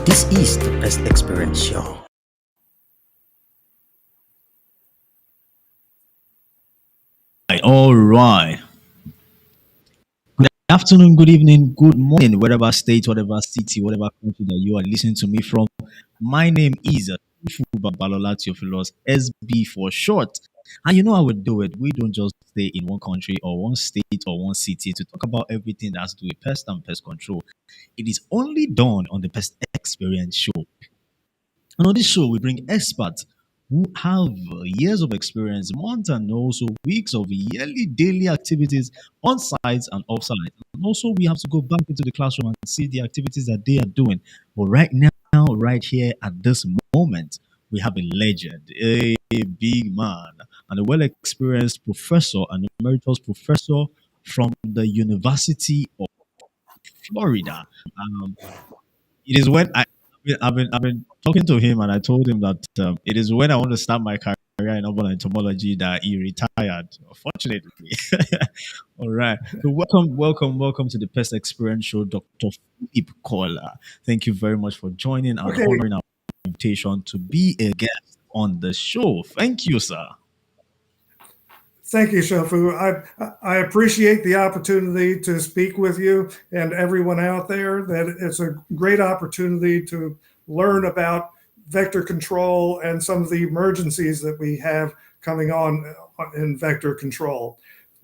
This is the Pest Experience Show. All right. Good afternoon, good evening, good morning, whatever state, whatever city, whatever country that you are listening to me from. My name is Balola Theophilus, SB for short. And you know how we do it. We don't just stay in one country or one state or one city to talk about everything that has to do with pest and pest control. It is only done on the Pest Experience Show. And on this show, we bring experts who have years of experience, months and also weeks of yearly daily activities on site and off site. And also, we have to go back into the classroom and see the activities that they are doing. But right now, right here at this moment, we have a legend, a big man, and a well experienced professor, an emeritus professor from the University of Florida. Um, it is when I've been talking to him, and I told him that it is when I want to start my career in urban entomology that he retired. Unfortunately, all right. So welcome to the Pest Experience Show, Dr. Philip Kola. Thank you very much for joining and Okay, honoring our invitation to be a guest on the show. Thank you, sir. thank you, Shofu. I appreciate the opportunity to speak with you and everyone out there. That it's a great opportunity to learn about vector control and some of the emergencies that we have coming on in vector control.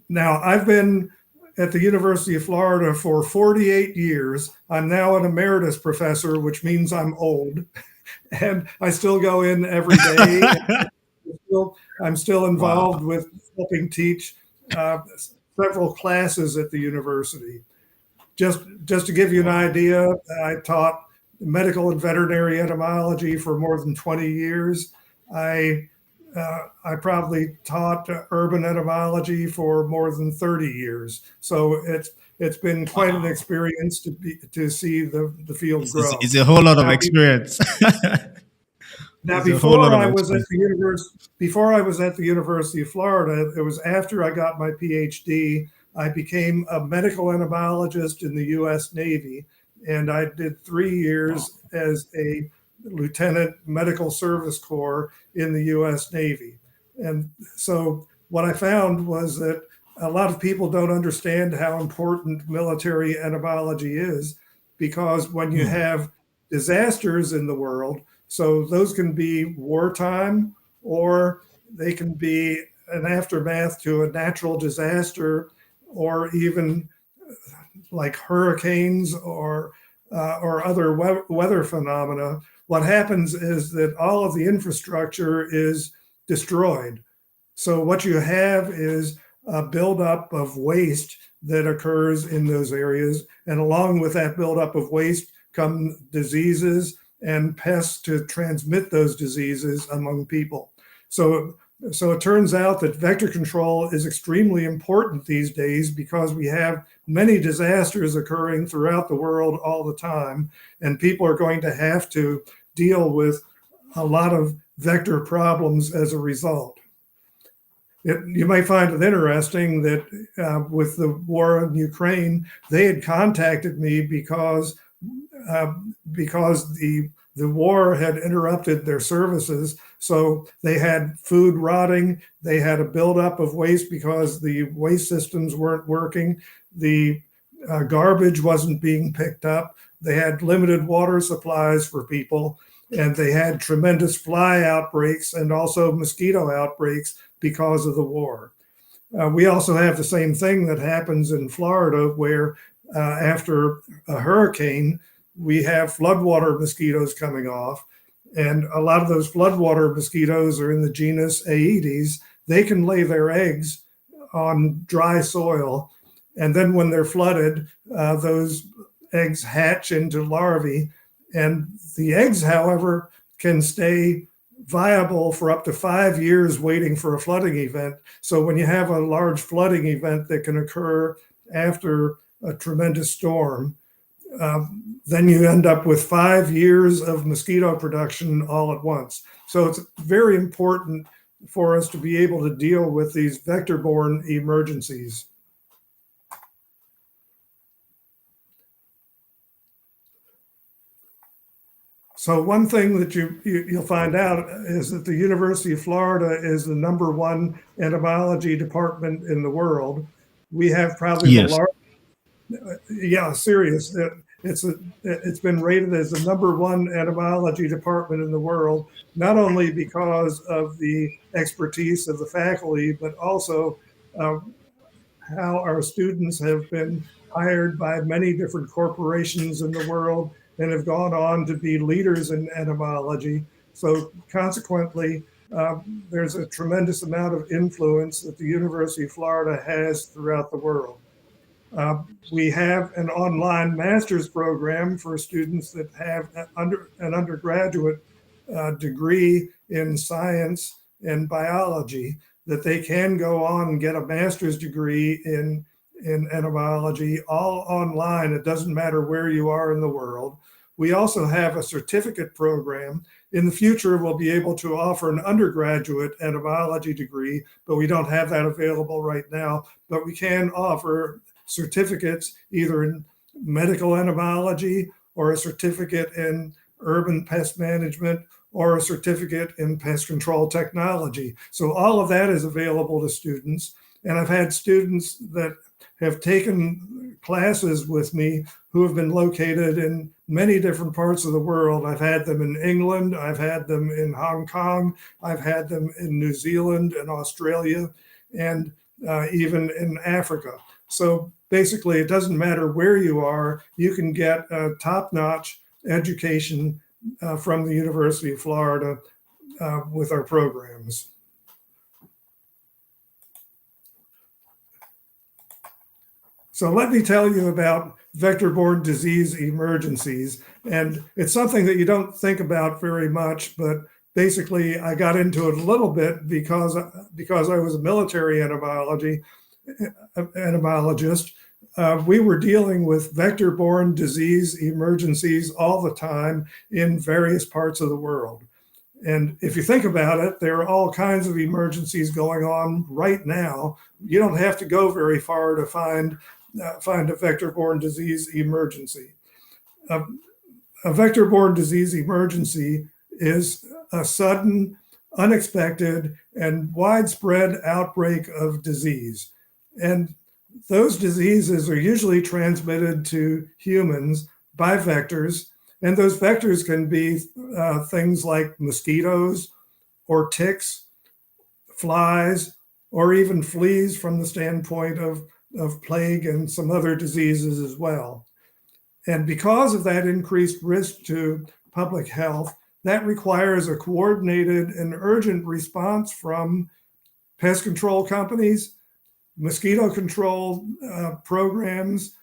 Now, I've been at the University of Florida for 48 years. I'm now an emeritus professor, which means I'm old, and I still go in every day. I'm still Wow. involved with helping teach uh, several classes at the university. Just to give you an Wow. idea, I taught medical and veterinary entomology for more than 20 years. I I probably taught urban entomology for more than 30 years. So it's been quite an Wow. experience to see the field grow. It's a whole lot of Now, experience. Now, It's a whole lot before of I was at experience. the university, before I was at the University of Florida, it was after I got my PhD. I became a medical entomologist in the U.S. Navy, and I did 3 years as a lieutenant medical service corps in the U.S. Navy. And so, what I found was that a lot of people don't understand how important military entomology is, because when you Hmm. have disasters in the world, so those can be wartime, or they can be an aftermath to a natural disaster, or even like hurricanes or other weather phenomena. What happens is that all of the infrastructure is destroyed. So what you have is a buildup of waste that occurs in those areas, and along with that buildup of waste come diseases and pests to transmit those diseases among people. So so it turns out that vector control is extremely important these days because we have many disasters occurring throughout the world all the time, and people are going to have to deal with a lot of vector problems as a result. You may find it interesting that with the war in Ukraine, they had contacted me uh, because the war had interrupted their services. So they had food rotting. They had a buildup of waste because the waste systems weren't working. The garbage wasn't being picked up. They had limited water supplies for people, and they had tremendous fly outbreaks and also mosquito outbreaks because of the war. We also have the same thing that happens in Florida, where after a hurricane, we have floodwater mosquitoes coming off. And a lot of those floodwater mosquitoes are in the genus Aedes. They can lay their eggs on dry soil. And then when they're flooded, those eggs hatch into larvae. And the eggs, however, can stay viable for up to 5 years waiting for a flooding event. So when you have a large flooding event that can occur after a tremendous storm, then you end up with 5 years of mosquito production all at once. So it's very important for us to be able to deal with these vector-borne emergencies. So one thing that you'll find out is that the University of Florida is the number one entomology department in the world. We have probably the Yes. largest. Yeah, serious. It's been rated as the number one entomology department in the world, not only because of the expertise of the faculty, but also uh, how our students have been hired by many different corporations in the world and have gone on to be leaders in entomology. So consequently, there's a tremendous amount of influence that the University of Florida has throughout the world. We have an online master's program for students that have an undergraduate degree in science and biology, that they can go on and get a master's degree in entomology all online. It doesn't matter where you are in the world. We also have a certificate program. In the future, we'll be able to offer an undergraduate entomology degree, but we don't have that available right now. But we can offer certificates either in medical entomology or a certificate in urban pest management or a certificate in pest control technology. So all of that is available to students. And I've had students that have taken classes with me who have been located in many different parts of the world. I've had them in England, I've had them in Hong Kong, I've had them in New Zealand and Australia, and even in Africa. So basically, it doesn't matter where you are, you can get a top-notch education from the University of Florida with our programs. So let me tell you about vector-borne disease emergencies. And it's something that you don't think about very much, but basically I got into it a little bit because I was a military entomologist. We were dealing with vector-borne disease emergencies all the time in various parts of the world. And if you think about it, there are all kinds of emergencies going on right now. You don't have to go very far to find a vector-borne disease emergency. A vector-borne disease emergency is a sudden, unexpected, and widespread outbreak of disease. And those diseases are usually transmitted to humans by vectors, and those vectors can be things like mosquitoes or ticks, flies, or even fleas from the standpoint of plague and some other diseases as well. And because of that increased risk to public health, that requires a coordinated and urgent response from pest control companies, mosquito control programs,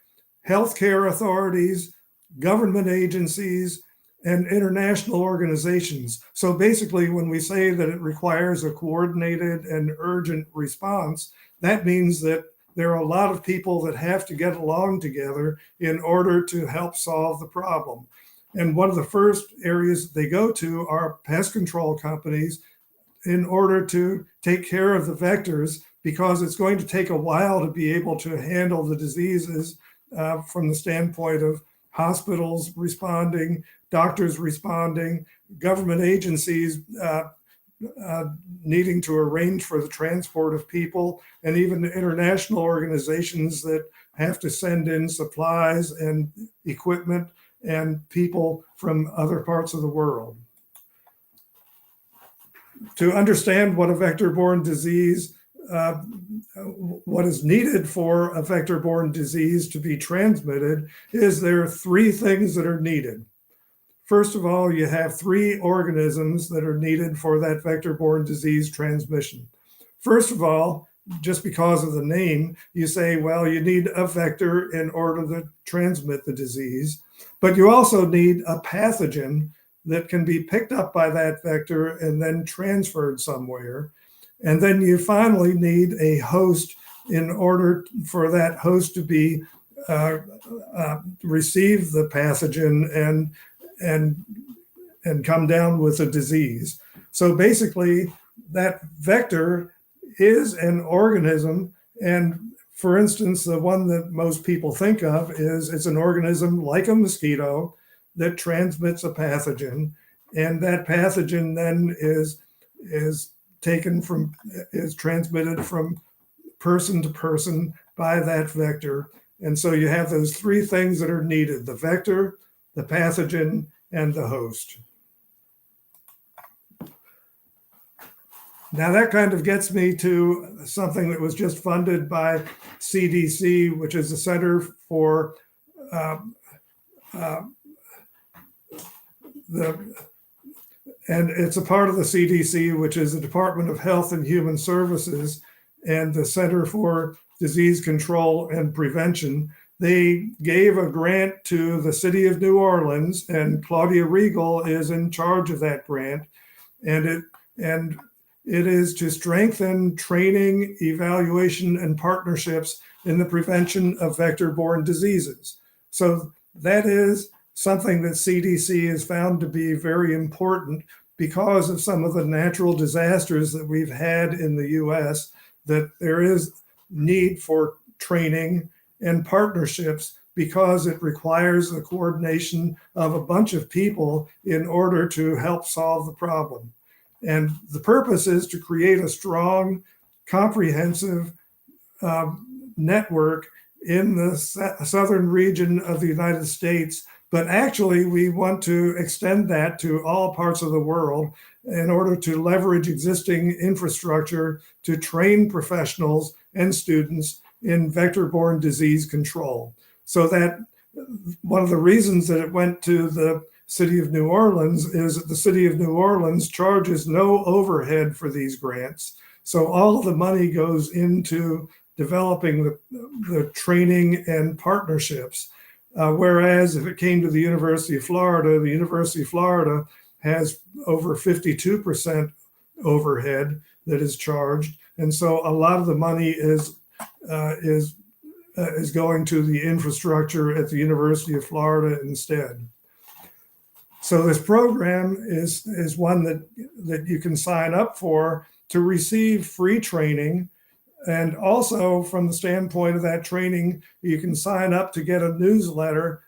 healthcare authorities, government agencies, and international organizations. So basically, when we say that it requires a coordinated and urgent response, that means that there are a lot of people that have to get along together in order to help solve the problem. And one of the first areas they go to are pest control companies in order to take care of the vectors, because it's going to take a while to be able to handle the diseases from the standpoint of hospitals responding, doctors responding, government agencies needing to arrange for the transport of people, and even international organizations that have to send in supplies and equipment and people from other parts of the world. To understand what a vector-borne disease, what is needed for a vector-borne disease to be transmitted, is there are three things that are needed. First of all, you have three organisms that are needed for that vector-borne disease transmission. First of all, just because of the name, you say, well, you need a vector in order to transmit the disease, but you also need a pathogen that can be picked up by that vector and then transferred somewhere. And then you finally need a host in order for that host to be receive the pathogen and come down with a disease. So basically, that vector is an organism. And for instance, the one that most people think of is it's an organism like a mosquito that transmits a pathogen, and that pathogen then is taken from is transmitted from person to person by that vector. And so you have those three things that are needed: the vector, the pathogen, and the host. Now that kind of gets me to something that was just funded by CDC, which is the Center for and it's a part of the CDC, which is the Department of Health and Human Services and the Center for Disease Control and Prevention. They gave a grant to the city of New Orleans, and Claudia Regal is in charge of that grant. And it is to strengthen training, evaluation, and partnerships in the prevention of vector-borne diseases. So that is something that CDC has found to be very important because of some of the natural disasters that we've had in the US, that there is need for training and partnerships because it requires the coordination of a bunch of people in order to help solve the problem. And the purpose is to create a strong, comprehensive network in the southern region of the United States. But actually, we want to extend that to all parts of the world in order to leverage existing infrastructure to train professionals and students in vector-borne disease control. So that one of the reasons that it went to the City of New Orleans is that the City of New Orleans charges no overhead for these grants. So all of the money goes into developing the training and partnerships. Whereas if it came to the University of Florida has over 52% overhead that is charged. And so a lot of the money is going to the infrastructure at the University of Florida instead. So this program is one that you can sign up for to receive free training. And also from the standpoint of that training, you can sign up to get a newsletter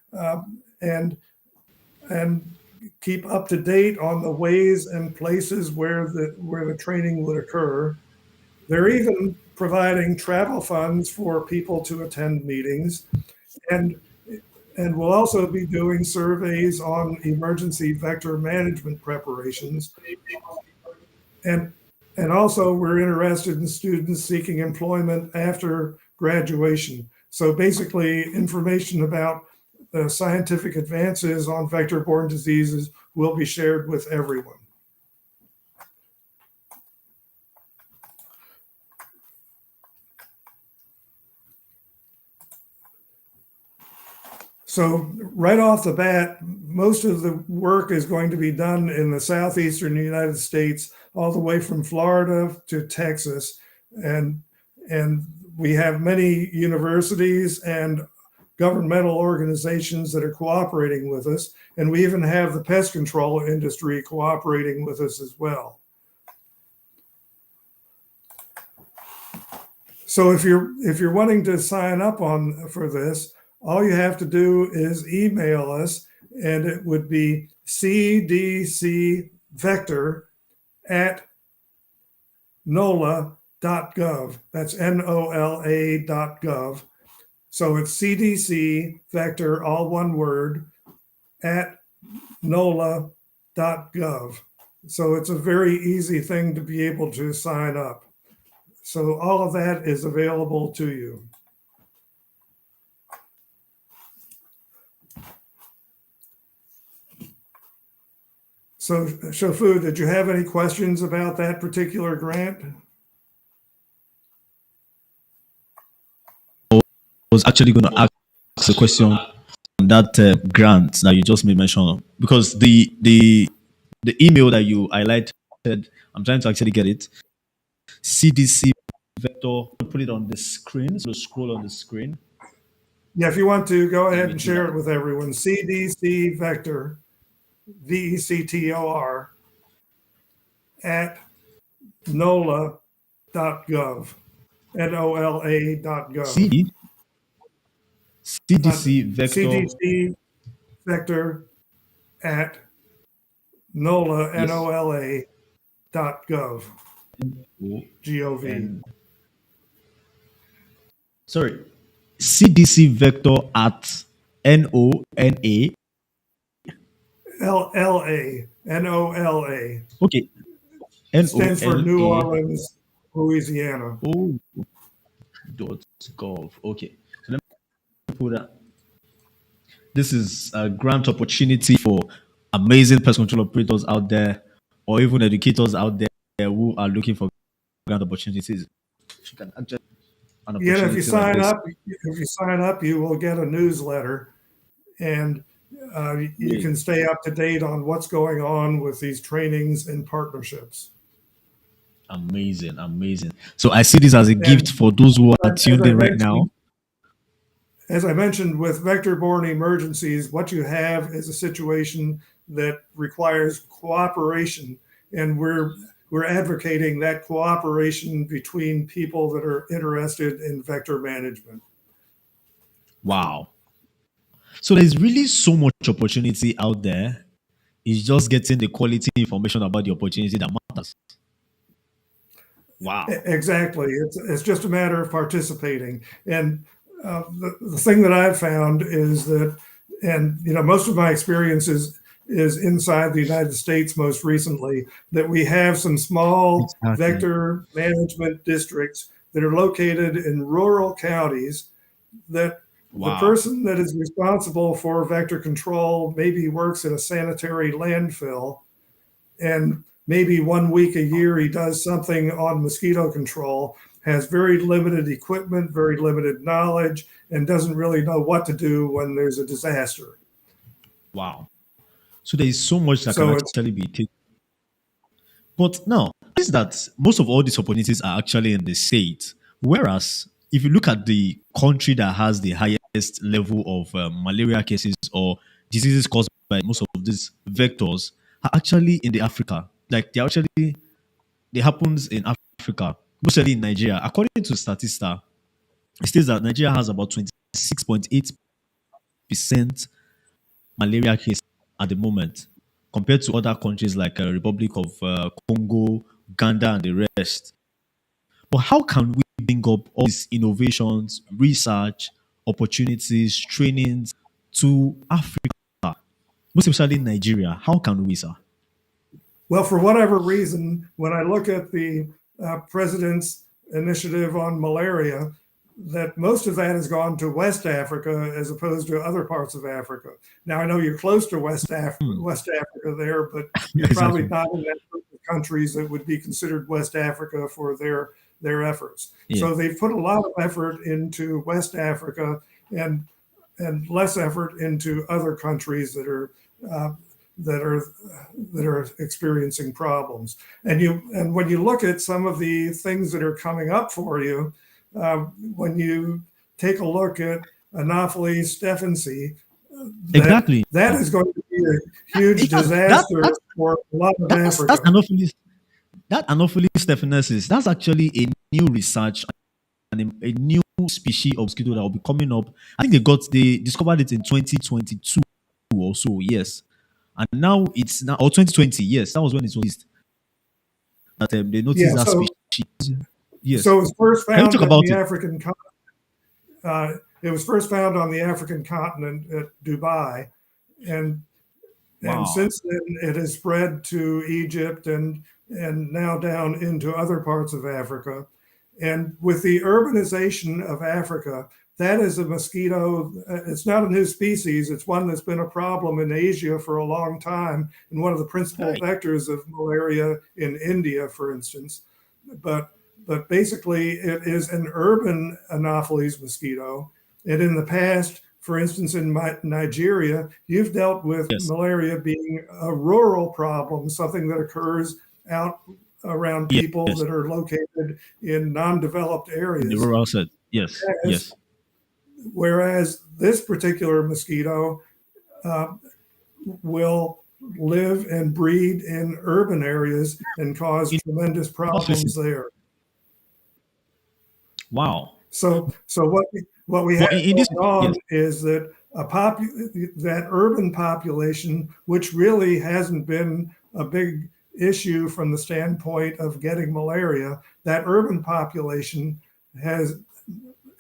and keep up to date on the ways and places where the training would occur. They're even providing travel funds for people to attend meetings. And we'll also be doing surveys on emergency vector management preparations. And also we're interested in students seeking employment after graduation. So basically information about the scientific advances on vector-borne diseases will be shared with everyone. So right off the bat, most of the work is going to be done in the southeastern United States, all the way from Florida to Texas. And we have many universities and governmental organizations that are cooperating with us. And we even have the pest control industry cooperating with us as well. So if you're wanting to sign up for this, all you have to do is email us, and it would be cdcvector@nola.gov. That's NOLA.gov. So it's CDC vector, all one word, at NOLA.gov. So it's a very easy thing to be able to sign up. So all of that is available to you. So Shofu, did you have any questions about that particular grant? I was actually going to ask a question on that grant that you just made mention of, because the email that you highlighted, I'm trying to actually get it. CDC vector, put it on the screen. So scroll on the screen. Yeah, if you want to, go ahead and share it with everyone. CDC vector, VECTOR, at NOLA.gov, NOLA.gov. CDC vector. CDC vector, at NOLA, Yes. NOLA .gov, O G-O-V, N. Sorry. CDC vector at NONA. L-L-A, N-O-L-A. Okay. Stands for New NOLA. Orleans, Louisiana. Oh, dot gov. Okay. So let me put that. This is a grant opportunity for amazing pest control operators out there, or even educators out there who are looking for grant opportunities. You can actually an Yeah, opportunity like this. if you sign up, you will get a newsletter, and you Great. can stay up to date on what's going on with these trainings and partnerships. Amazing, amazing. So I see this as a gift And for those who are as tuned I in right now. mentioned, as I mentioned, with vector-borne emergencies, what you have is a situation that requires cooperation, and we're advocating that cooperation between people that are interested in vector management. Wow. So there's really so much opportunity out there. It's just getting the quality information about the opportunity that matters. Wow. Exactly. It's just a matter of participating. And the thing that I've found is that, and most of my experience is inside the United States most recently, that we have some small Exactly. vector management districts that are located in rural counties, that the Wow. person that is responsible for vector control maybe works at a sanitary landfill, and maybe 1 week a year he does something on mosquito control, has very limited equipment, very limited knowledge, and doesn't really know what to do when there's a disaster. Wow. So there is so much that can So it's actually be taken. But now, is that most of all these opportunities are actually in the state. Whereas, if you look at the country that has the highest level of malaria cases or diseases caused by most of these vectors, are actually in the Africa. Like they happens in Africa, mostly in Nigeria. According to Statista, it states that Nigeria has about 26.8% malaria cases at the moment, compared to other countries like Republic of Congo, Uganda, and the rest. But how can we bring up all these innovations, research, opportunities, trainings to Africa, most especially Nigeria? How can we, sir? Well, for whatever reason, when I look at the president's initiative on malaria, that most of that has gone to West Africa as opposed to other parts of Africa. Now, I know you're close to Hmm. West Africa there, but you're probably Exactly. not in that group of countries that would be considered West Africa for their efforts. Yeah. So they've put a lot of effort into West Africa, and less effort into other countries uh, that are that are experiencing problems. And when you look at some of the things that are coming up for you, when you take a look at Anopheles stephensi, Exactly. that is going to be a huge That's that disaster that's for a lot of that's Africa. Anopheles stephanesis. That's actually a new research and a new species of mosquito that will be coming up. I think they discovered it in 2022 or so. Yes, and now it's now or 2020. Yes, that was when it was that they Yeah, noticed that species. Yes, so it was first can you found talk in about the it? African it was first found on the African continent at Dubai, and Wow. since then it has spread to Egypt and now down into other parts of Africa. And with the urbanization of Africa, that is a mosquito. It's not a new species. It's one that's been a problem in Asia for a long time, and one of the principal Hi. vectors of malaria in India, for instance. But basically, it is an urban Anopheles mosquito. And in the past, for instance, in Nigeria, you've dealt with Yes. malaria being a rural problem, something that occurs out around people Yes. that are located in non-developed In the areas. rural set. Yes. Whereas, Yes. whereas this particular mosquito uh, will live and breed in urban areas and cause In tremendous offices. problems there. Wow. So what we But have in this, going on yes. is that that urban population, which really hasn't been a big issue from the standpoint of getting malaria, that urban population has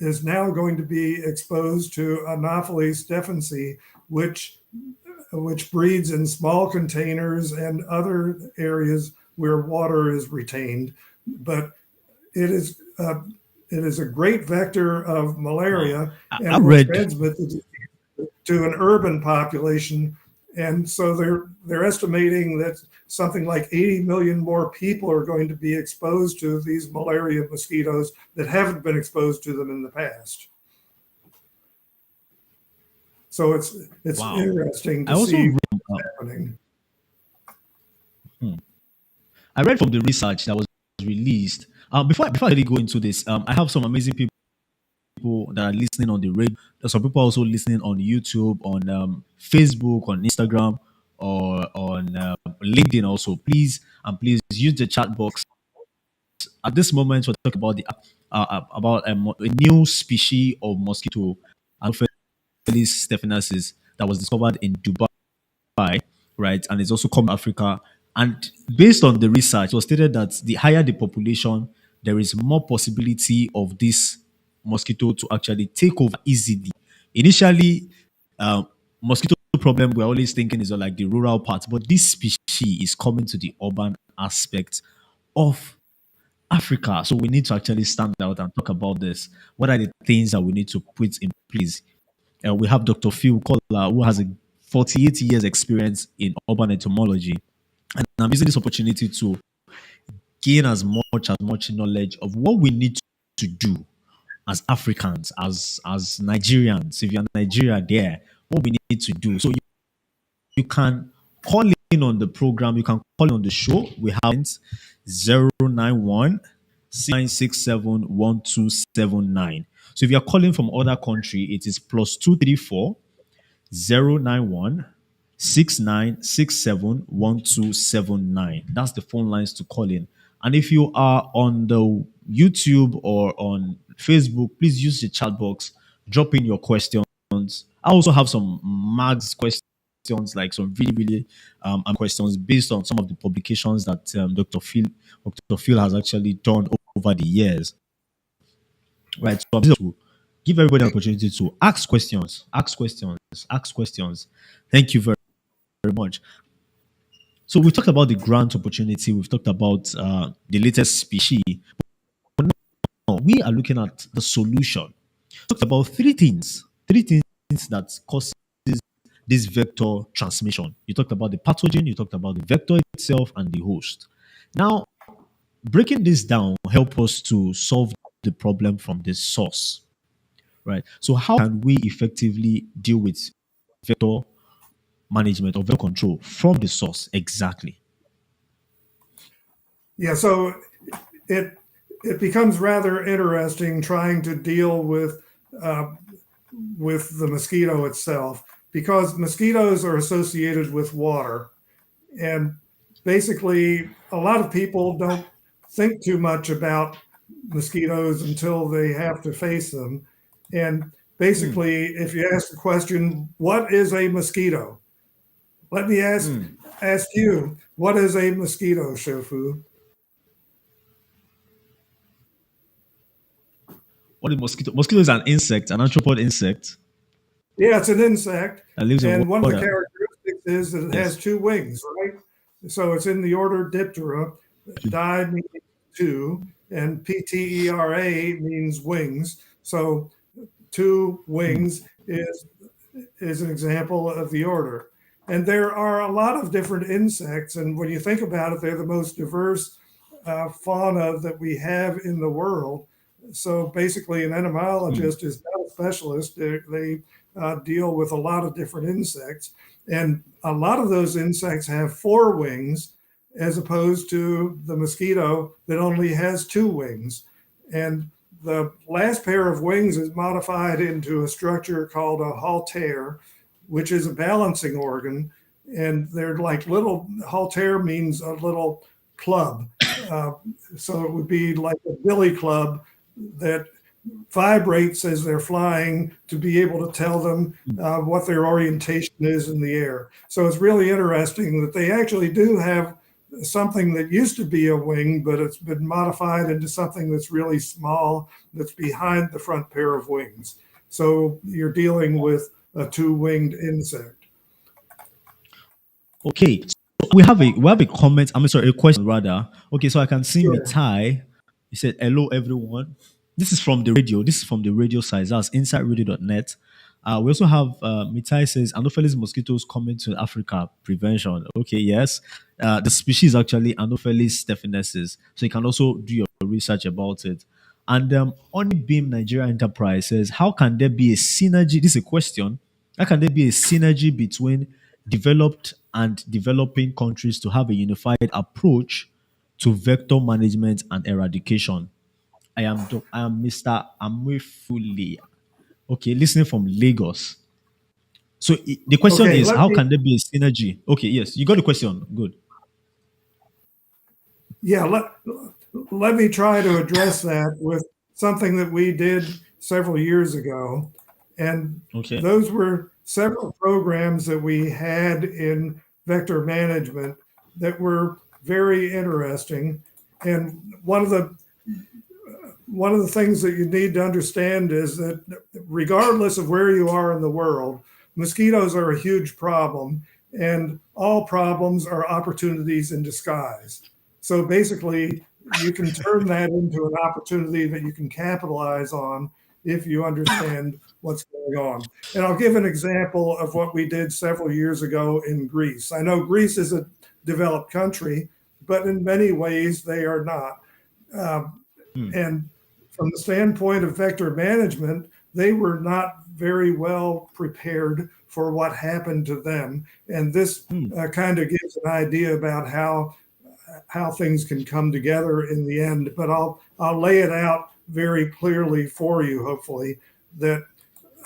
is now going to be exposed to Anopheles stephensi, which breeds in small containers and other areas where water is retained. But it is a great vector of Wow. malaria I and will read. transmit the to an urban population. And so they're estimating that something like 80 million more people are going to be exposed to these malaria mosquitoes that haven't been exposed to them in the past. So it's Wow. interesting I to also see read. what's happening. Hmm. I read from the research that was released. Before I really go into this, I have some amazing people that are listening on the radio. There's some people also listening on YouTube, on Facebook, on Instagram, or on LinkedIn. Also, please use the chat box. At this moment, we're talking about a new species of mosquito, Anopheles stephanensis, that was discovered in Dubai, right? And it's also come to Africa. And based on the research, it was stated that the higher the population, there is more possibility of this mosquito to actually take over easily. Initially, mosquito problem we're always thinking is like the rural part, but this species is coming to the urban aspect of Africa. So we need to actually stand out and talk about this. What are the things that we need to put in place? We have Dr. Phil Collar, who has a 48 years experience in urban entomology. And I'm using this opportunity to gain as much knowledge of what we need to do as Africans, as Nigerians. If you're Nigeria there, what we need to do. So you can call in on the program, you can call in on the show. We have 091 So if you're calling from other country, it is plus 234 091 That's the phone lines to call in. And if you are on the YouTube or on Facebook, please use the chat box, drop in your questions. I also have some mags questions, like some really, really questions based on some of the publications that Dr. Phil has actually done over the years. Right. So I'm just to give everybody an opportunity to ask questions. Thank you very much. So we talked about the grant opportunity. We've talked about the latest species. Now we are looking at the solution. Talked about three things that causes this vector transmission. You talked about the pathogen, you talked about the vector itself, and the host. Now, breaking this down help us to solve the problem from the source, right? So how can we effectively deal with vector management or vector control from the source exactly? Yeah, so it it becomes rather interesting trying to deal uh, with the mosquito itself because mosquitoes are associated with water. And basically, a lot of people don't think too much about mosquitoes until they have to face them. And Hmm. basically, if you ask the question, what is a mosquito? Let me Hmm. ask you, what is a mosquito, Shofu? What is mosquito? Mosquito is an insect, an arthropod insect Yeah, it's an insect. that lives in And one of the water. characteristics is that it has Yes. two wings, right? So it's in the order Diptera. Di means two, and Ptera means wings. So two Hmm. wings is an example of the order. And there are a lot of different insects, and when you think about it, they're the most diverse fauna that we have in the world. So basically, an Hmm. entomologist is not a specialist. They deal with a lot of different insects, and a lot of those insects have four wings, as opposed to the mosquito that only has two wings. And the last pair of wings is modified into a structure called a halter, which is a balancing organ. And they're like little, halter means a little club. Uh, so it would be like a billy club that vibrates as they're flying to be able to tell them what their orientation is in the air. So it's really interesting that they actually do have something that used to be a wing, but it's been modified into something that's really small, that's behind the front pair of wings. So you're dealing with a two-winged insect. Okay, so we have a comment. I'm sorry, a question rather. Okay, so I can see Sure. Mitai. He said, "Hello, everyone. This is from the radio. This is from the radio side. That's insideradio.net. We also have Mitai says Anopheles mosquitoes coming to Africa prevention. Okay, yes. The species actually Anopheles stephanesis. So you can also do your research about it. And Beam Nigeria Enterprise says, how can there be a synergy? This is a question. How can there be a synergy between developed and developing countries to have a unified approach to vector management and eradication? I am Mr. Amwefule. Okay, listening from Lagos. So the question Okay, is, how can there be a synergy? Okay, yes, you got the question. Good. yeah, let me try to address that with something that we did several years ago. And Okay. those were several programs that we had in vector management that were very interesting. And one of the things that you need to understand is that regardless of where you are in the world, mosquitoes are a huge problem, and all problems are opportunities in disguise. So basically, you can turn that into an opportunity that you can capitalize on if you understand what's going on. And I'll give an example of what we did several years ago in Greece. I know Greece is a developed country, but in many ways they are not. And from the standpoint of vector management, they were not very well prepared for what happened to them. And this kind of gives an idea about how things can come together in the end. But I'll lay it out very clearly for you, hopefully, that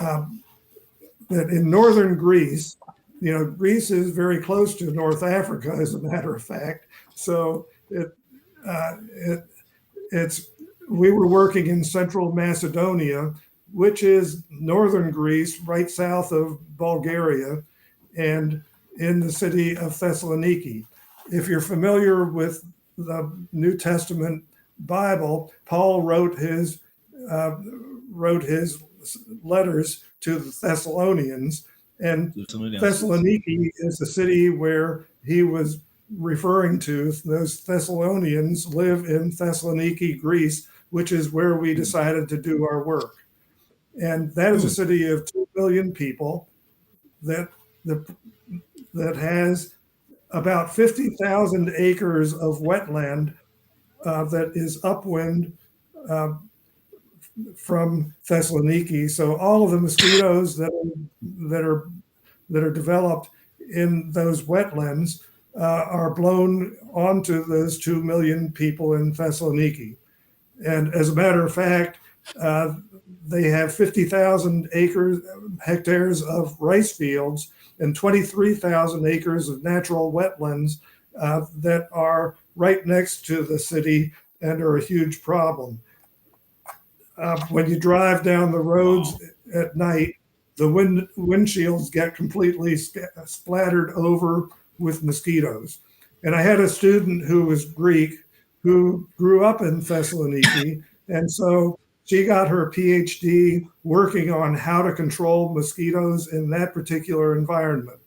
that in northern Greece, Greece is very close to North Africa, as a matter of fact. So it it's we were working in central Macedonia, which is northern Greece, right south of Bulgaria, and in the city of Thessaloniki. If you're familiar with the New Testament Bible, Paul uh, wrote his letters to the Thessalonians, and Thessaloniki is the city where he was referring to. Those Thessalonians live in Thessaloniki, Greece, which is where we decided to do our work. And that is a city of 2 million people that that, that has about 50,000 acres of wetland that is upwind uh, from Thessaloniki. So all of the mosquitoes that are that are developed in those wetlands are blown onto those 2 million people in Thessaloniki. And as a matter of fact, they have 50,000 hectares of rice fields and 23,000 acres of natural wetlands that are right next to the city and are a huge problem. When you drive down the roads at night, the windshields get completely splattered over with mosquitoes. And I had a student who was Greek who grew up in Thessaloniki. And so she got her PhD working on how to control mosquitoes in that particular environment.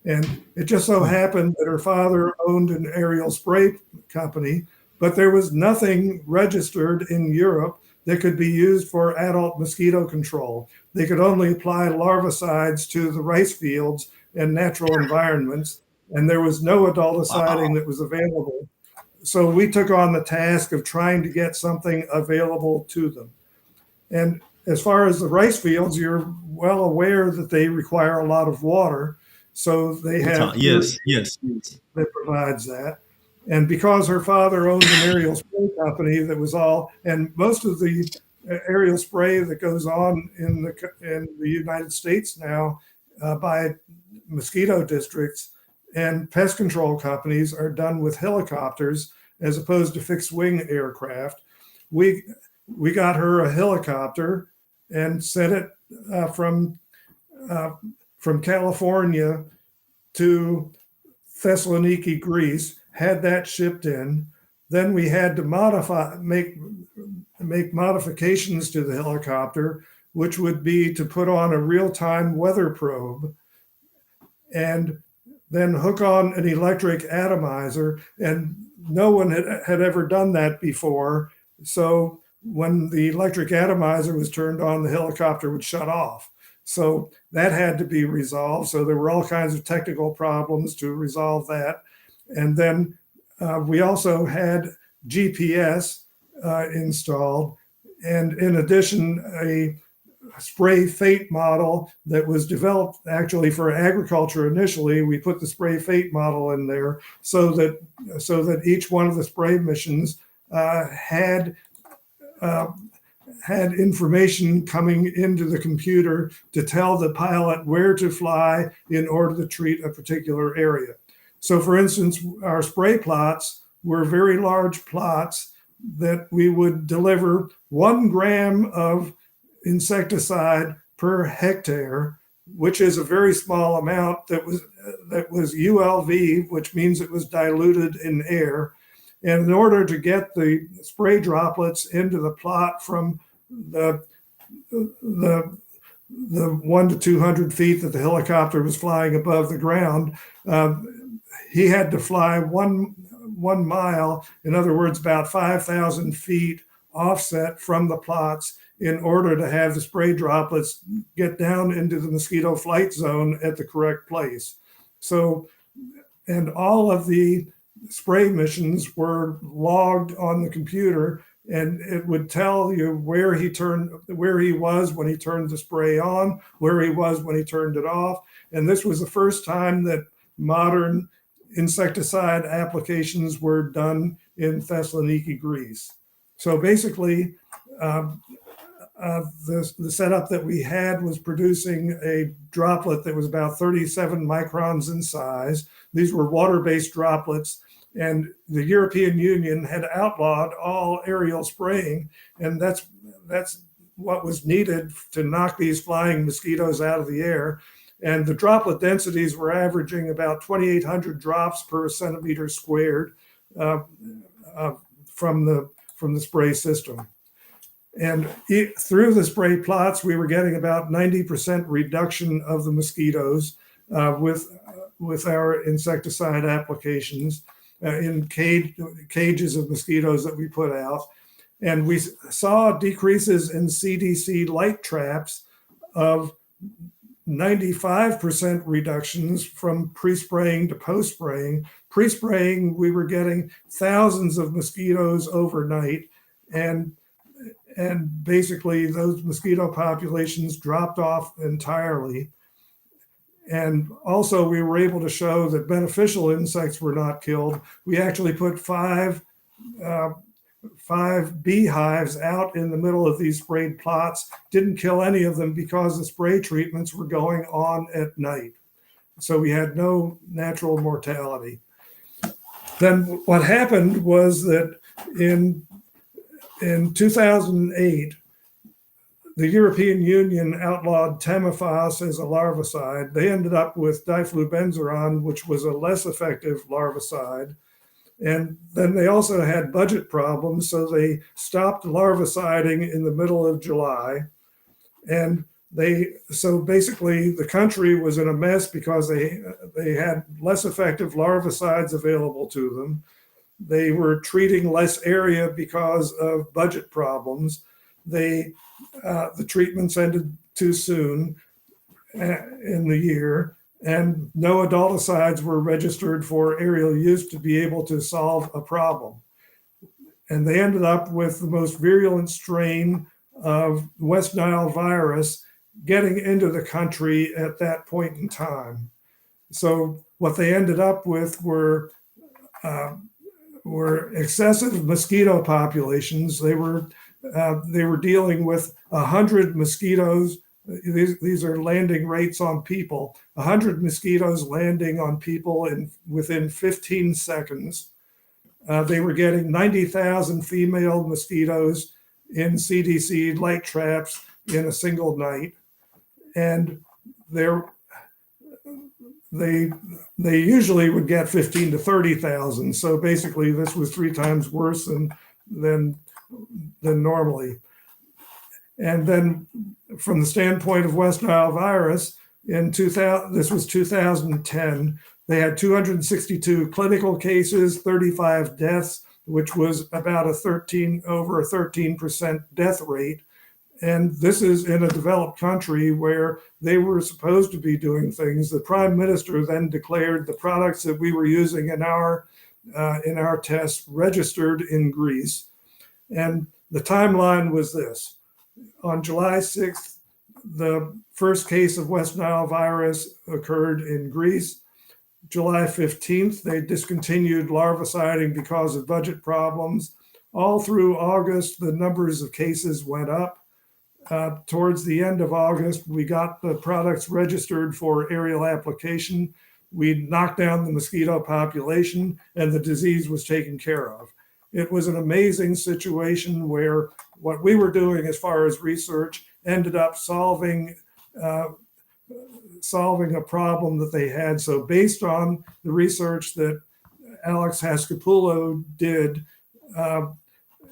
And it just so happened that her father owned an aerial spray company, but there was nothing registered in Europe that could be used for adult mosquito control. They could only apply larvicides to the rice fields and natural environments, and there was no adulticiding that was available. So we took on the task of trying to get something available to them. And as far as the rice fields, you're well aware that they require a lot of water. So they have Yes, yes. that provides that. And because her father owned an aerial spray company that was all, and most of the aerial spray that goes on in the United States now by mosquito districts and pest control companies are done with helicopters as opposed to fixed wing aircraft. We we got her a helicopter and sent it uh, from California to Thessaloniki, Greece, had that shipped in. Then we had to make modifications to the helicopter, which would be to put on a real-time weather probe and then hook on an electric atomizer. And no one had ever done that before. So when the electric atomizer was turned on, the helicopter would shut off. So that had to be resolved. So there were all kinds of technical problems to resolve that. And then we also had GPS installed. And in addition, a spray fate model that was developed actually for agriculture initially. We put the spray fate model in there so that each one of the spray missions had information coming into the computer to tell the pilot where to fly in order to treat a particular area. So for instance, our spray plots were very large plots that we would deliver 1 gram of insecticide per hectare, which is a very small amount that was ULV, which means it was diluted in air. And in order to get the spray droplets into the plot from the 1 to 200 feet that the helicopter was flying above the ground, he had to fly 1 mile, in other words, about 5,000 feet offset from the plots in order to have the spray droplets get down into the mosquito flight zone at the correct place. So, and all of the spray missions were logged on the computer, and it would tell you where he was when he turned the spray on, where he was when he turned it off. And this was the first time that modern insecticide applications were done in Thessaloniki, Greece. So basically, the setup that we had was producing a droplet that was about 37 microns in size. These were water-based droplets, and the European Union had outlawed all aerial spraying, and that's what was needed to knock these flying mosquitoes out of the air. And the droplet densities were averaging about 2,800 drops per centimeter squared from the spray system. And through the spray plots, we were getting about 90% reduction of the mosquitoes with our insecticide applications in cages of mosquitoes that we put out. And we saw decreases in CDC light traps of 95% reductions from pre-spraying to post-spraying. Pre-spraying, we were getting thousands of mosquitoes overnight, and basically those mosquito populations dropped off entirely. And also we were able to show that beneficial insects were not killed. We actually put five beehives out in the middle of these sprayed plots, didn't kill any of them because the spray treatments were going on at night. So we had no natural mortality. Then what happened was that in 2008, the European Union outlawed Tamifas as a larvicide. They ended up with diflubenzuron, which was a less effective larvicide. And then they also had budget problems, so they stopped larviciding in the middle of July. And so basically the country was in a mess because they had less effective larvicides available to them. They were treating less area because of budget problems. The treatments ended too soon in the year, and no adulticides were registered for aerial use to be able to solve a problem. And they ended up with the most virulent strain of West Nile virus getting into the country at that point in time. So what they ended up with were excessive mosquito populations. They were dealing with 100 mosquitoes. These are landing rates on people. 100 mosquitoes landing on people within 15 seconds. They were getting 90,000 female mosquitoes in CDC light traps in a single night. And there, they usually would get 15 to 30,000. So basically, this was 3 times worse than normally. And then, from the standpoint of West Nile virus, in 2000, this was 2010. They had 262 clinical cases, 35 deaths, which was about over a 13% death rate. And this is in a developed country where they were supposed to be doing things. The prime minister then declared the products that we were using in our tests registered in Greece. And the timeline was this. On July 6th, the first case of West Nile virus occurred in Greece. July 15th, they discontinued larviciding because of budget problems. All through August, the numbers of cases went up. Towards the end of August, we got the products registered for aerial application. We knocked down the mosquito population, and the disease was taken care of. It was an amazing situation where what we were doing as far as research ended up solving a problem that they had. So based on the research that Alex Hascapullo did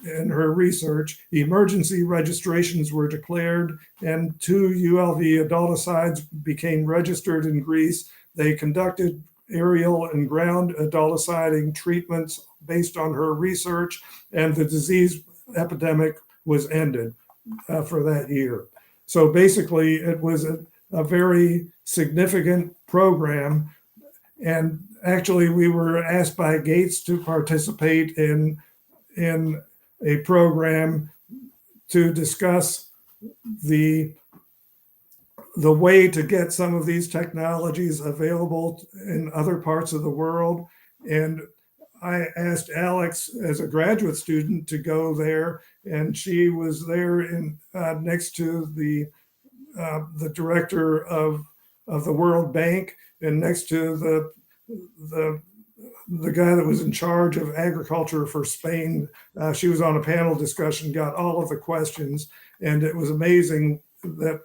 in her research, emergency registrations were declared and 2 ULV adulticides became registered in Greece. They conducted aerial and ground adulticiding treatments based on her research, and the disease epidemic was ended for that year. So basically, it was a very significant program. And actually, we were asked by Gates to participate in a program to discuss the way to get some of these technologies available in other parts of the world. And I asked Alex as a graduate student to go there, and she was there next to the director of the World Bank and next to the guy that was in charge of agriculture for Spain. She was on a panel discussion, got all of the questions, and it was amazing that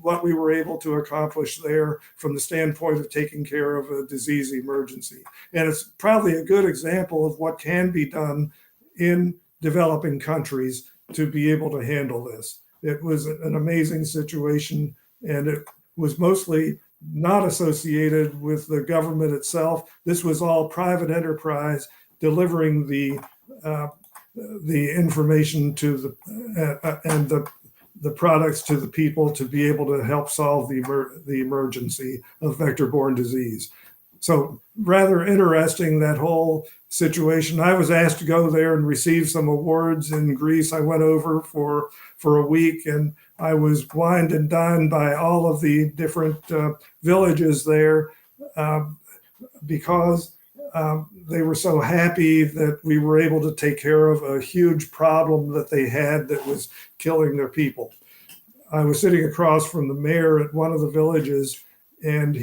what we were able to accomplish there from the standpoint of taking care of a disease emergency. And it's probably a good example of what can be done in developing countries to be able to handle this. It was an amazing situation, and it was mostly not associated with the government itself. This was all private enterprise delivering the information to the products to the people to be able to help solve the emergency of vector-borne disease. So rather interesting, that whole situation. I was asked to go there and receive some awards in Greece. I went over for a week, and I was wined and dined by all of the different villages there because they were so happy that we were able to take care of a huge problem that they had that was killing their people. I was sitting across from the mayor at one of the villages, and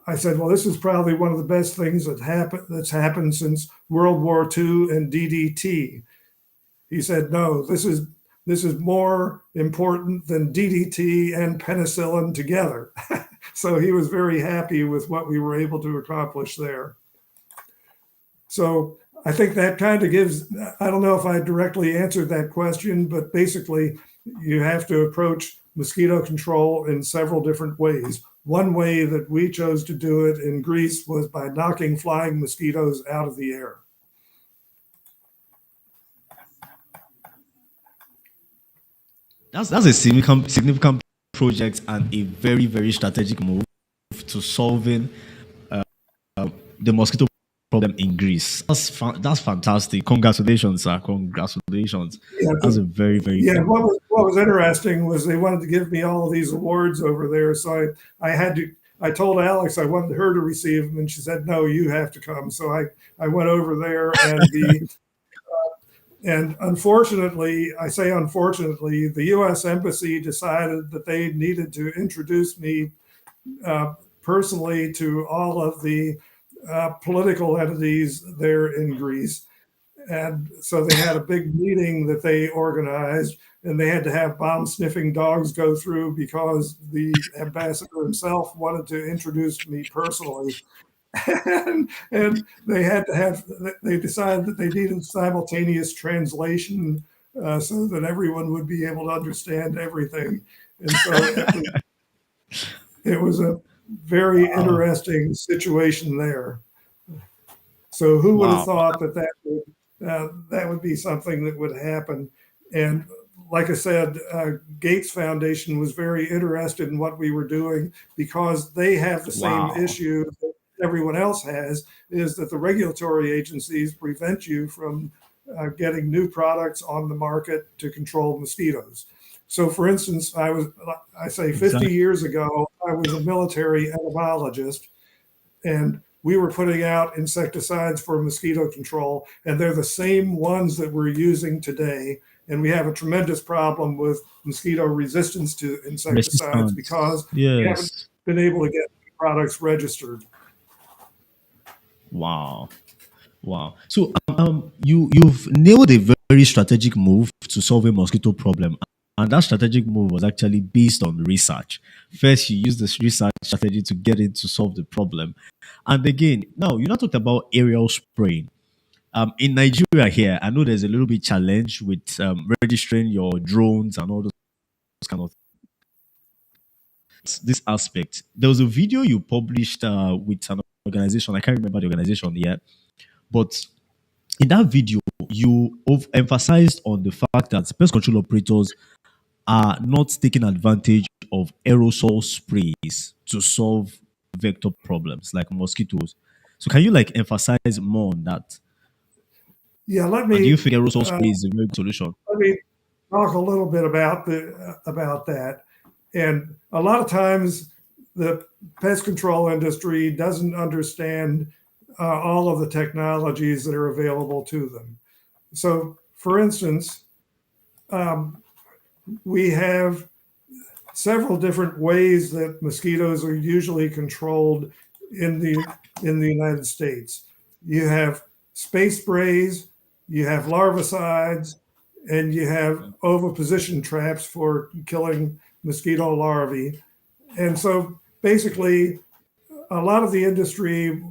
I said, well, this is probably one of the best things that's happened since World War II and DDT. He said, no, this is more important than DDT and penicillin together. So he was very happy with what we were able to accomplish there. So I think that kind of gives, I don't know if I directly answered that question, but basically you have to approach mosquito control in several different ways. One way that we chose to do it in Greece was by knocking flying mosquitoes out of the air. That's a significant project and a very, very strategic move to solving the mosquito problem in Greece. That's fantastic. Congratulations, sir. Congratulations. Yeah, that's a very, very what was interesting was they wanted to give me all of these awards over there. So I told Alex I wanted her to receive them, and she said, no, you have to come. So I went over there, and and unfortunately, I say unfortunately, the U.S. Embassy decided that they needed to introduce me personally to all of the political entities there in Greece. And so they had a big meeting that they organized, and they had to have bomb sniffing dogs go through because the ambassador himself wanted to introduce me personally. And they had to have, they decided that they needed simultaneous translation so that everyone would be able to understand everything. And so it was a very Wow. interesting situation there. So who would have Wow. thought that that would be something that would happen? And like I said, Gates Foundation was very interested in what we were doing because they have the same Wow. issue that everyone else has, is that the regulatory agencies prevent you from getting new products on the market to control mosquitoes. So, for instance, I say 50 Exactly. years ago, I was a military entomologist, and we were putting out insecticides for mosquito control, and they're the same ones that we're using today. And we have a tremendous problem with mosquito resistance to insecticides because Resistance. we haven't Yes. been able to get products registered. Wow. Wow. So you've nailed a very strategic move to solve a mosquito problem. And that strategic move was actually based on research. First, you used this research strategy to get it to solve the problem. And again, now you not talked about aerial spraying. In Nigeria here, I know there's a little bit challenge with registering your drones and all those kind of this aspect. There was a video you published with an organization. I can't remember the organization yet, but in that video, you emphasized on the fact that pest control operators are not taking advantage of aerosol sprays to solve vector problems like mosquitoes. So, can you like emphasize more on that? Yeah, And do you think aerosol spray is a very good solution? let me talk a little bit about about that. And a lot of times, the pest control industry doesn't understand all of the technologies that are available to them. So, for instance, um, we have several different ways that mosquitoes are usually controlled in the United States. You have space sprays, you have larvicides, and you have oviposition traps for killing mosquito larvae. And so basically, a lot of the industry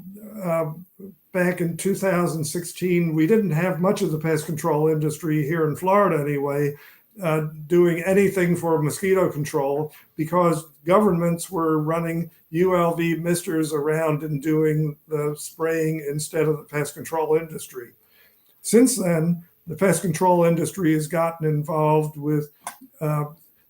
uh, back in 2016, we didn't have much of the pest control industry here in Florida anyway, doing anything for mosquito control because governments were running ULV misters around and doing the spraying instead of the pest control industry. Since then, the pest control industry has gotten involved uh,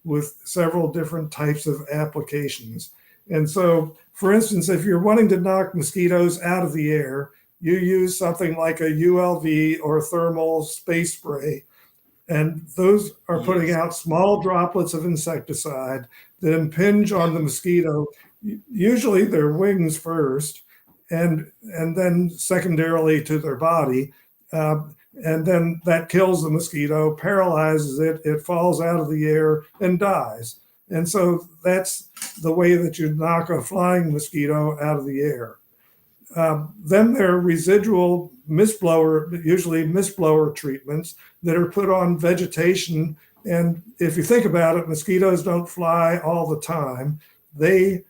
with several different types of applications. And so, for instance, if you're wanting to knock mosquitoes out of the air, you use something like a ULV or thermal space spray, and those are putting Yes. out small droplets of insecticide that impinge on the mosquito, usually their wings first, and then secondarily to their body. Uh, and then that kills the mosquito, paralyzes it, it falls out of the air and dies. And so that's the way that you knock a flying mosquito out of the air. Then there are residual mistblower, usually mistblower treatments that are put on vegetation. And if you think about it, mosquitoes don't fly all the time. They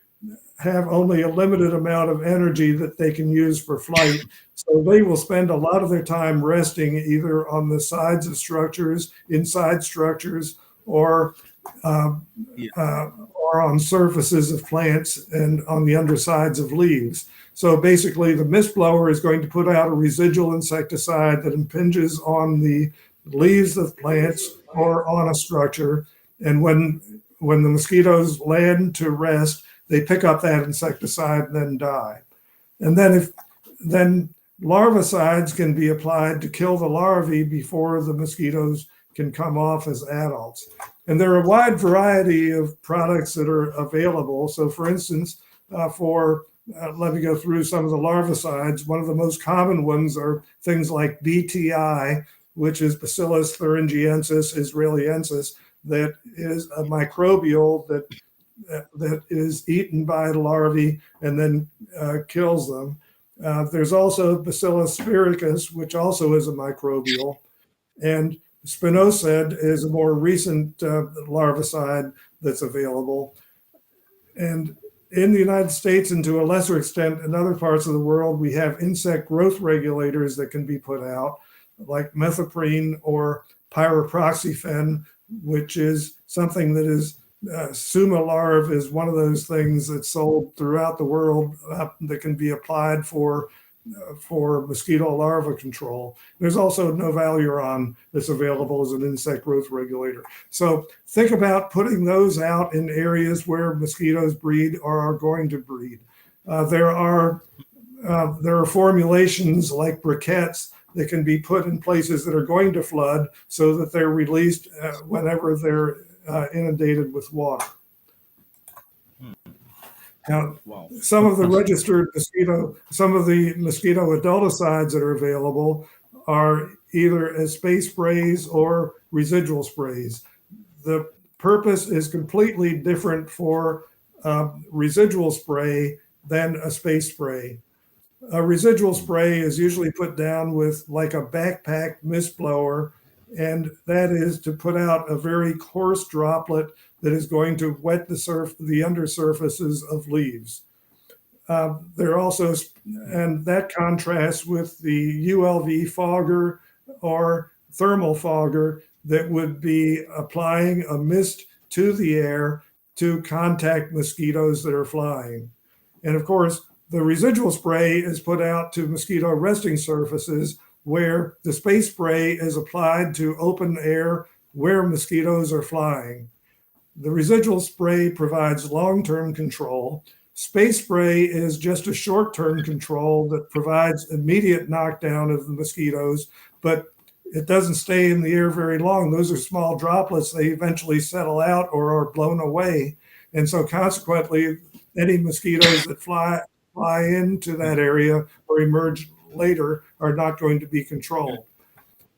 have only a limited amount of energy that they can use for flight. So they will spend a lot of their time resting either on the sides of structures, inside structures, or uh, Yeah. or on surfaces of plants and on the undersides of leaves. So basically, the mist blower is going to put out a residual insecticide that impinges on the leaves of plants or on a structure. And when the mosquitoes land to rest, they pick up that insecticide and then die. And then larvicides can be applied to kill the larvae before the mosquitoes can come off as adults. And there are a wide variety of products that are available. So, for instance, let me go through some of the larvicides. One of the most common ones are things like BTI, which is Bacillus thuringiensis israeliensis, that is a microbial that is eaten by the larvae and then kills them. There's also Bacillus spiricus, which also is a microbial, and spinosad is a more recent larvicide that's available. And in the United States, and to a lesser extent in other parts of the world, we have insect growth regulators that can be put out, like methoprene or pyroproxyfen, which is something that is Sumalarv is one of those things that's sold throughout the world that can be applied for mosquito larva control. There's also Novaluron that's available as an insect growth regulator. So think about putting those out in areas where mosquitoes breed or are going to breed. There are formulations like briquettes that can be put in places that are going to flood so that they're released whenever they're inundated with water. Now, Wow. some of the mosquito adulticides that are available are either as space sprays or residual sprays. The purpose is completely different for residual spray than a space spray. A residual spray is usually put down with like a backpack mist blower, and that is to put out a very coarse droplet that is going to wet the undersurfaces of leaves. There also, and that contrasts with the ULV fogger or thermal fogger that would be applying a mist to the air to contact mosquitoes that are flying. And of course, the residual spray is put out to mosquito resting surfaces where the space spray is applied to open air where mosquitoes are flying. The residual spray provides long-term control. Space spray is just a short-term control that provides immediate knockdown of the mosquitoes, but it doesn't stay in the air very long. Those are small droplets. They eventually settle out or are blown away. And so consequently, any mosquitoes that fly into that area or emerge later are not going to be controlled.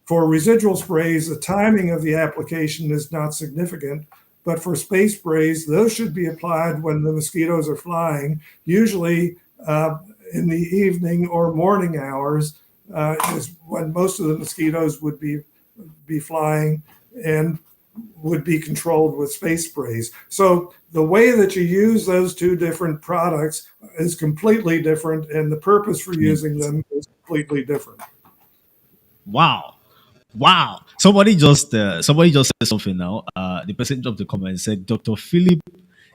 For residual sprays, the timing of the application is not significant, but for space sprays, those should be applied when the mosquitoes are flying, usually in the evening or morning hours is when most of the mosquitoes would be flying and would be controlled with space sprays. So the way that you use those two different products is completely different, and the purpose for using them is completely different. Wow. Wow. Somebody just said something now. The person dropped the comment and said Dr. Philip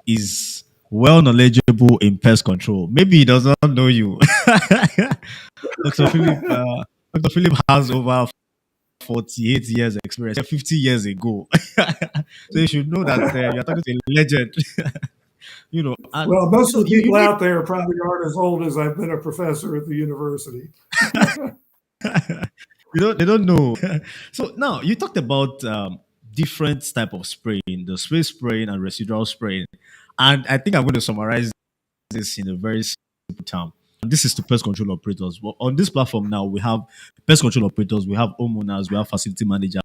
is well knowledgeable in pest control. Maybe he does not know you. Dr. Philip Dr. Philip has over 48 years experience, 50 years ago. So you should know that you're talking to a legend. And Well, most of the you people made out there probably aren't as old as I've been a professor at the university. they don't know. So now you talked about different type of spraying, the space spraying and residual spraying, and I think I'm going to summarize this in a very simple term. This is to pest control operators. Well, on this platform now, we have pest control operators, we have homeowners, we have facility managers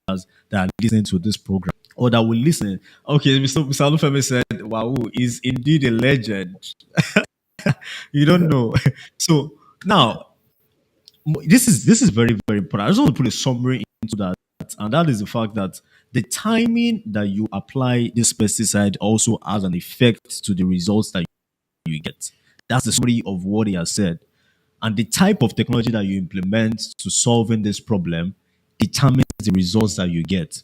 that are listening to this program or that will listen. Okay, Mr. Alufemi said, "Wow, is indeed a legend." You don't know. So now this is very very important. I just want to put a summary into that, and that is the fact that the timing that you apply this pesticide also has an effect to the results that you get. That's the summary of what he has said. And the type of technology that you implement to solving this problem determines the results that you get.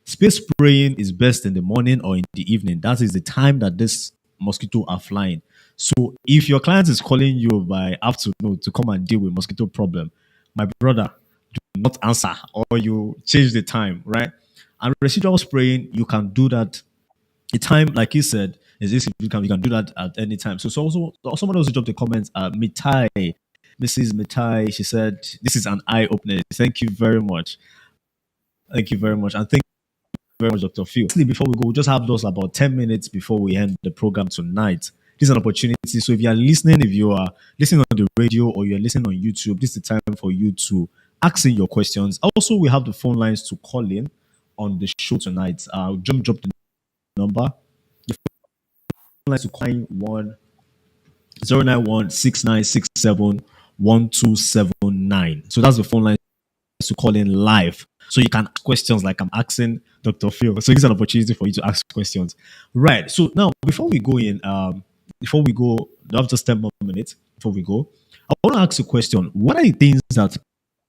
Space spraying is best in the morning or in the evening. That is the time that this mosquito are flying. So if your client is calling you by afternoon to come and deal with mosquito problem, my brother, do not answer or you change the time, right? And residual spraying, you can do that. The time, like you said, is this you can do that at any time. So also someone also dropped a comment. Mitai, Mrs. Mitai, she said this is an eye opener. Thank you very much. Thank you very much, and thank you very much, Dr. Phil. Lastly, before we go, we just have those about 10 minutes before we end the program tonight. This is an opportunity. So if you are listening on the radio or you're listening on YouTube, this is the time for you to ask in your questions. Also, we have the phone lines to call in on the show tonight. Drop the number. The phone lines to call in 09169671279. So that's the phone line to call in live. So you can ask questions like I'm asking Dr. Phil. So it's an opportunity for you to ask questions. Right. So now before we go, we have just 10 more minutes before we go. I want to ask a question. What are the things that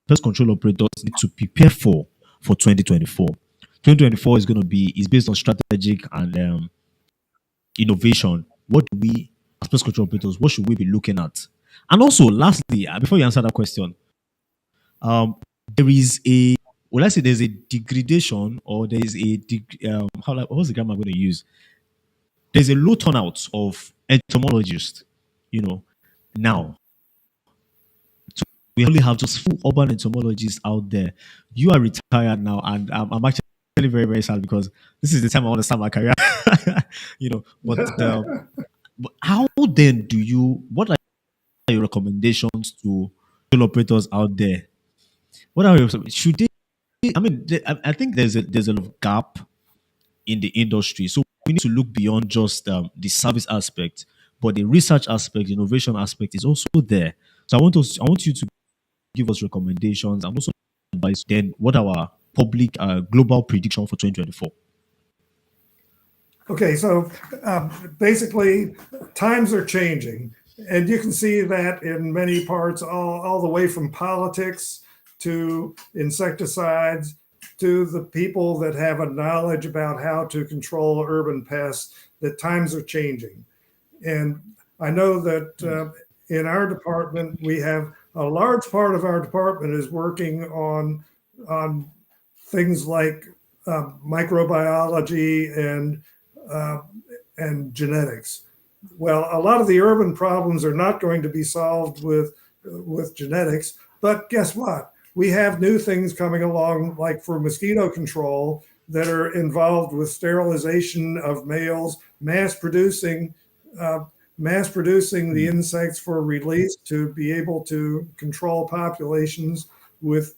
pest control operators need to prepare for 2024? 2024 is going to be is based on strategic and innovation. What do we, as pest control operators, what should we be looking at? And also, lastly, before you answer that question, um, there is a, well, let's say there's a degradation or there is a, what's the grammar I'm going to use? There's a low turnout of entomologists, you know, now. We only have just full urban entomologists out there. You are retired now, and I'm actually very, very sad because this is the time I want to start my career, but how then do you, what are your recommendations to field operators out there? What are your, should they, I mean, I think there's a lot of gap in the industry. So we need to look beyond just the service aspect, but the research aspect, the innovation aspect is also there. So I want you to give us recommendations and also advice. Then what our public global prediction for 2024? Okay, so basically, times are changing, and you can see that in many parts, all the way from politics to insecticides to the people that have a knowledge about how to control urban pests. That times are changing, and I know that in our department we have a large part of our department is working on things like microbiology uh, and genetics. Well, a lot of the urban problems are not going to be solved with genetics, but guess what? We have new things coming along, like for mosquito control, that are involved with sterilization of males, uh, mass producing the insects for release to be able to control populations with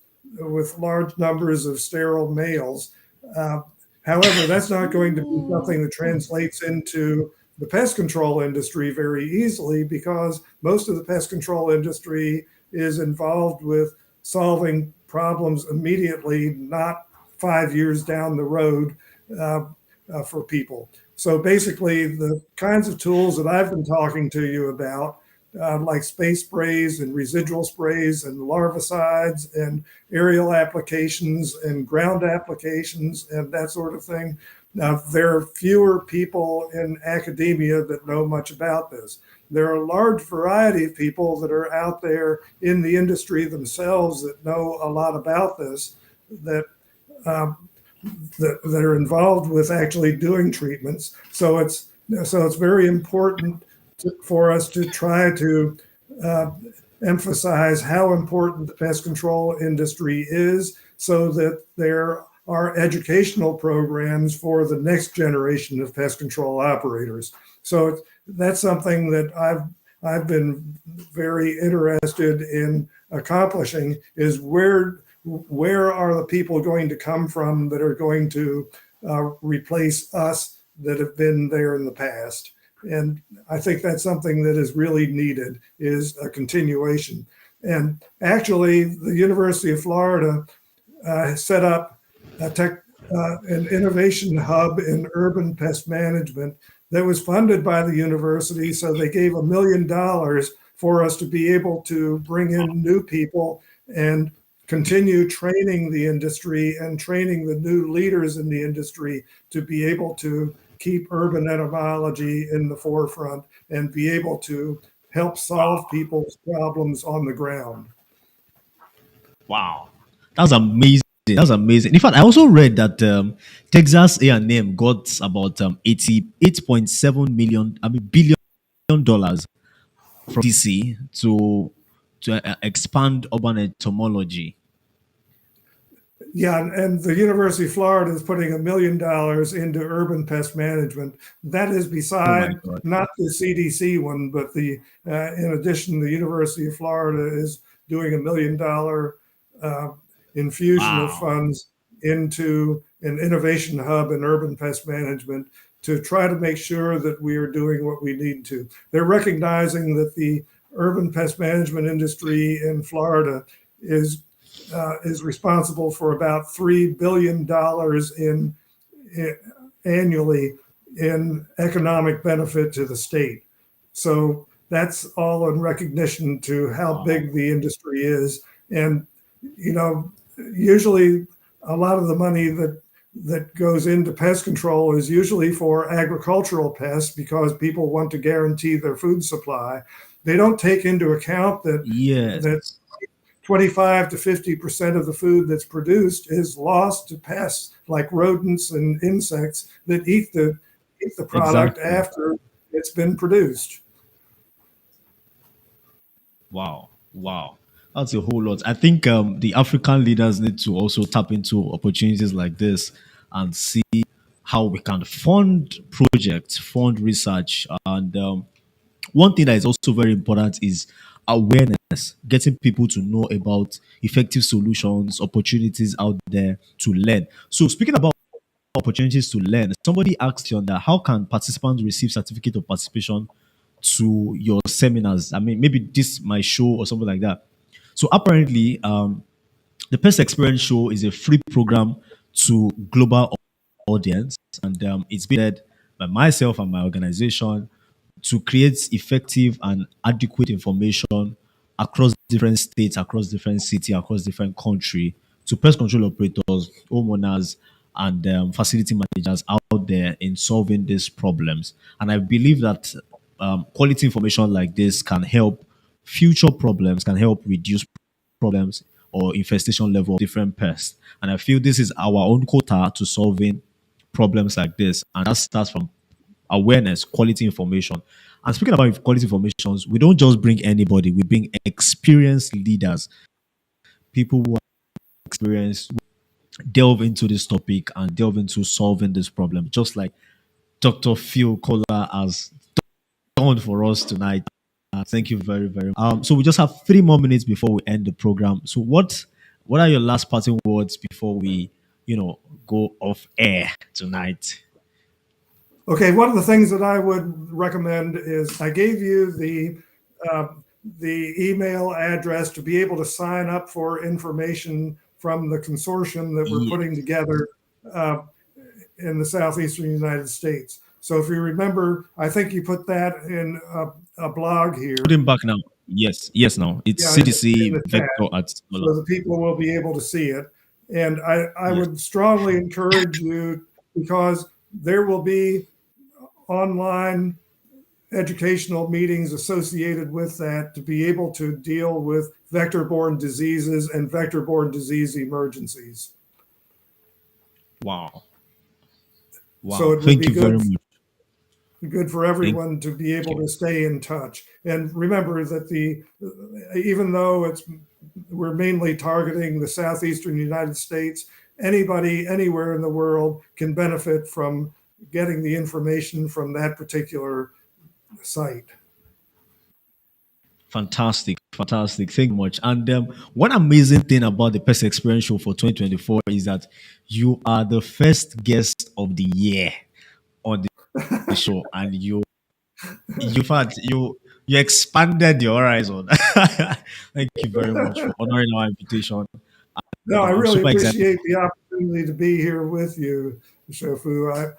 large numbers of sterile males. Uh, However, that's not going to be something that translates into the pest control industry very easily because most of the pest control industry is involved with solving problems immediately, not 5 years down the road uh, for people. So basically, the kinds of tools that I've been talking to you about, like space sprays and residual sprays and larvicides and aerial applications and ground applications and that sort of thing. Now, there are fewer people in academia that know much about this. There are a large variety of people that are out there in the industry themselves that know a lot about this, that um, that are involved with actually doing treatments. So it's very important for us to try to uh, emphasize how important the pest control industry is so that there are educational programs for the next generation of pest control operators. So that's something that I've been very interested in accomplishing is where are the people going to come from that are going to replace us that have been there in the past. And I think that's something that is really needed is a continuation. And actually, the University of Florida set up an innovation hub in urban pest management that was funded by the university. So they gave $1 million for us to be able to bring in new people and continue training the industry and training the new leaders in the industry to be able to keep urban entomology in the forefront and be able to help solve people's problems on the ground. Wow, that's amazing. That's amazing. In fact, I also read that Texas A&M got about 88.7 million, I mean billion dollars from DC to expand urban entomology. Yeah, and the University of Florida is putting $1 million into urban pest management. That is Oh my beside god! not the CDC one, but in addition, the University of Florida is doing $1 million uh, infusion of Wow! funds into an innovation hub in urban pest management to try to make sure that we are doing what we need to. They're recognizing that the urban pest management industry in Florida is responsible for about $3 billion in annually in economic benefit to the state. So that's all in recognition to how Wow. big the industry is. And, you know, usually a lot of the money that goes into pest control is usually for agricultural pests because people want to guarantee their food supply. They don't take into account that Yes. 25 to 50% of the food that's produced is lost to pests like rodents and insects that eat the product Exactly. after it's been produced. Wow. Wow. That's a whole lot. I think the African leaders need to also tap into opportunities like this and see how we can fund projects, fund research. And one thing that is also very important is awareness, getting people to know about effective solutions, opportunities out there to learn. So, speaking about opportunities to learn, somebody asked you on that, how can participants receive certificate of participation to your seminars? I mean, maybe this my show or something like that. So apparently, the Pest Experience Show is a free program to global audience, and it's been led by myself and my organization to create effective and adequate information across different states, across different cities, across different country to pest control operators, homeowners, and facility managers out there in solving these problems. And I believe that quality information like this can help future problems, can help reduce problems or infestation level of different pests. And I feel this is our own quota to solving problems like this. And that starts from awareness, quality information. And speaking about quality informations, we don't just bring anybody, we bring experienced leaders, people who are experienced, delve into this topic and delve into solving this problem, just like Dr. Phil Kohler has done for us tonight. Thank you very, very much. So we just have 3 more minutes before we end the program. So what are your last parting words before we, go off air tonight? Okay, one of the things that I would recommend is I gave you uh, the email address to be able to sign up for information from the consortium that we're Yeah. putting together uh, in the southeastern United States. So if you remember, I think you put that in a blog Put here, him back now. Yes, yes, now. It's yeah, in CDC the chat, Vector at so the people will be able to see it. And I Yes. would strongly encourage you because there will be online educational meetings associated with that to be able to deal with vector-borne diseases and vector-borne disease emergencies. Wow. So Wow. it would Thank be you very good much. good for Thank everyone to be able you. to stay in touch. And remember that even though we're mainly targeting the southeastern United States, anybody anywhere in the world can benefit from getting the information from that particular site. Fantastic, fantastic. Thank you much. And one amazing thing about the Pest Experience Show for 2024 is that you are the first guest of the year on the show, and you, in fact, you expanded your horizon. Thank you very much for honoring our invitation. No, I I'm really super excited. appreciate the opportunity to be here with you, Shofu.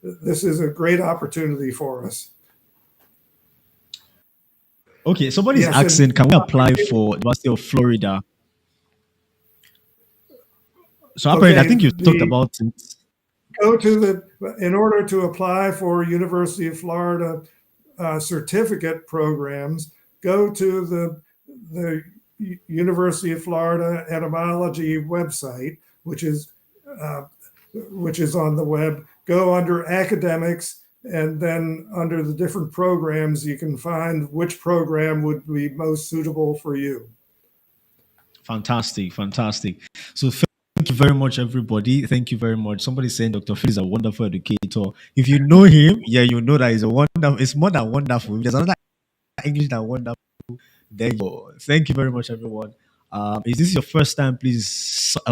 This is a great opportunity for us. Okay, somebody's Yes, and asking, can we apply for University of Florida? So apparently, I okay, think you've talked the about it. go to in order to apply for University of Florida certificate programs, go to the University of Florida etymology website, uh, which is on the web. Go under academics, and then under the different programs, you can find which program would be most suitable for you. Fantastic, fantastic. So thank you very much, everybody. Thank you very much. Somebody saying Dr. Phil is a wonderful educator. If you know him, yeah, you know that he's a wonderful. It's more than wonderful. If there's another English than wonderful, there you go. Thank you very much, everyone. Is this your first time? Please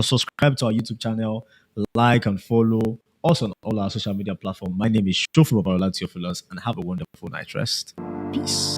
subscribe to our YouTube channel, like and follow. us on all our social media platforms. My name is Shofu Babaola Theophilus, and have a wonderful night rest. Peace.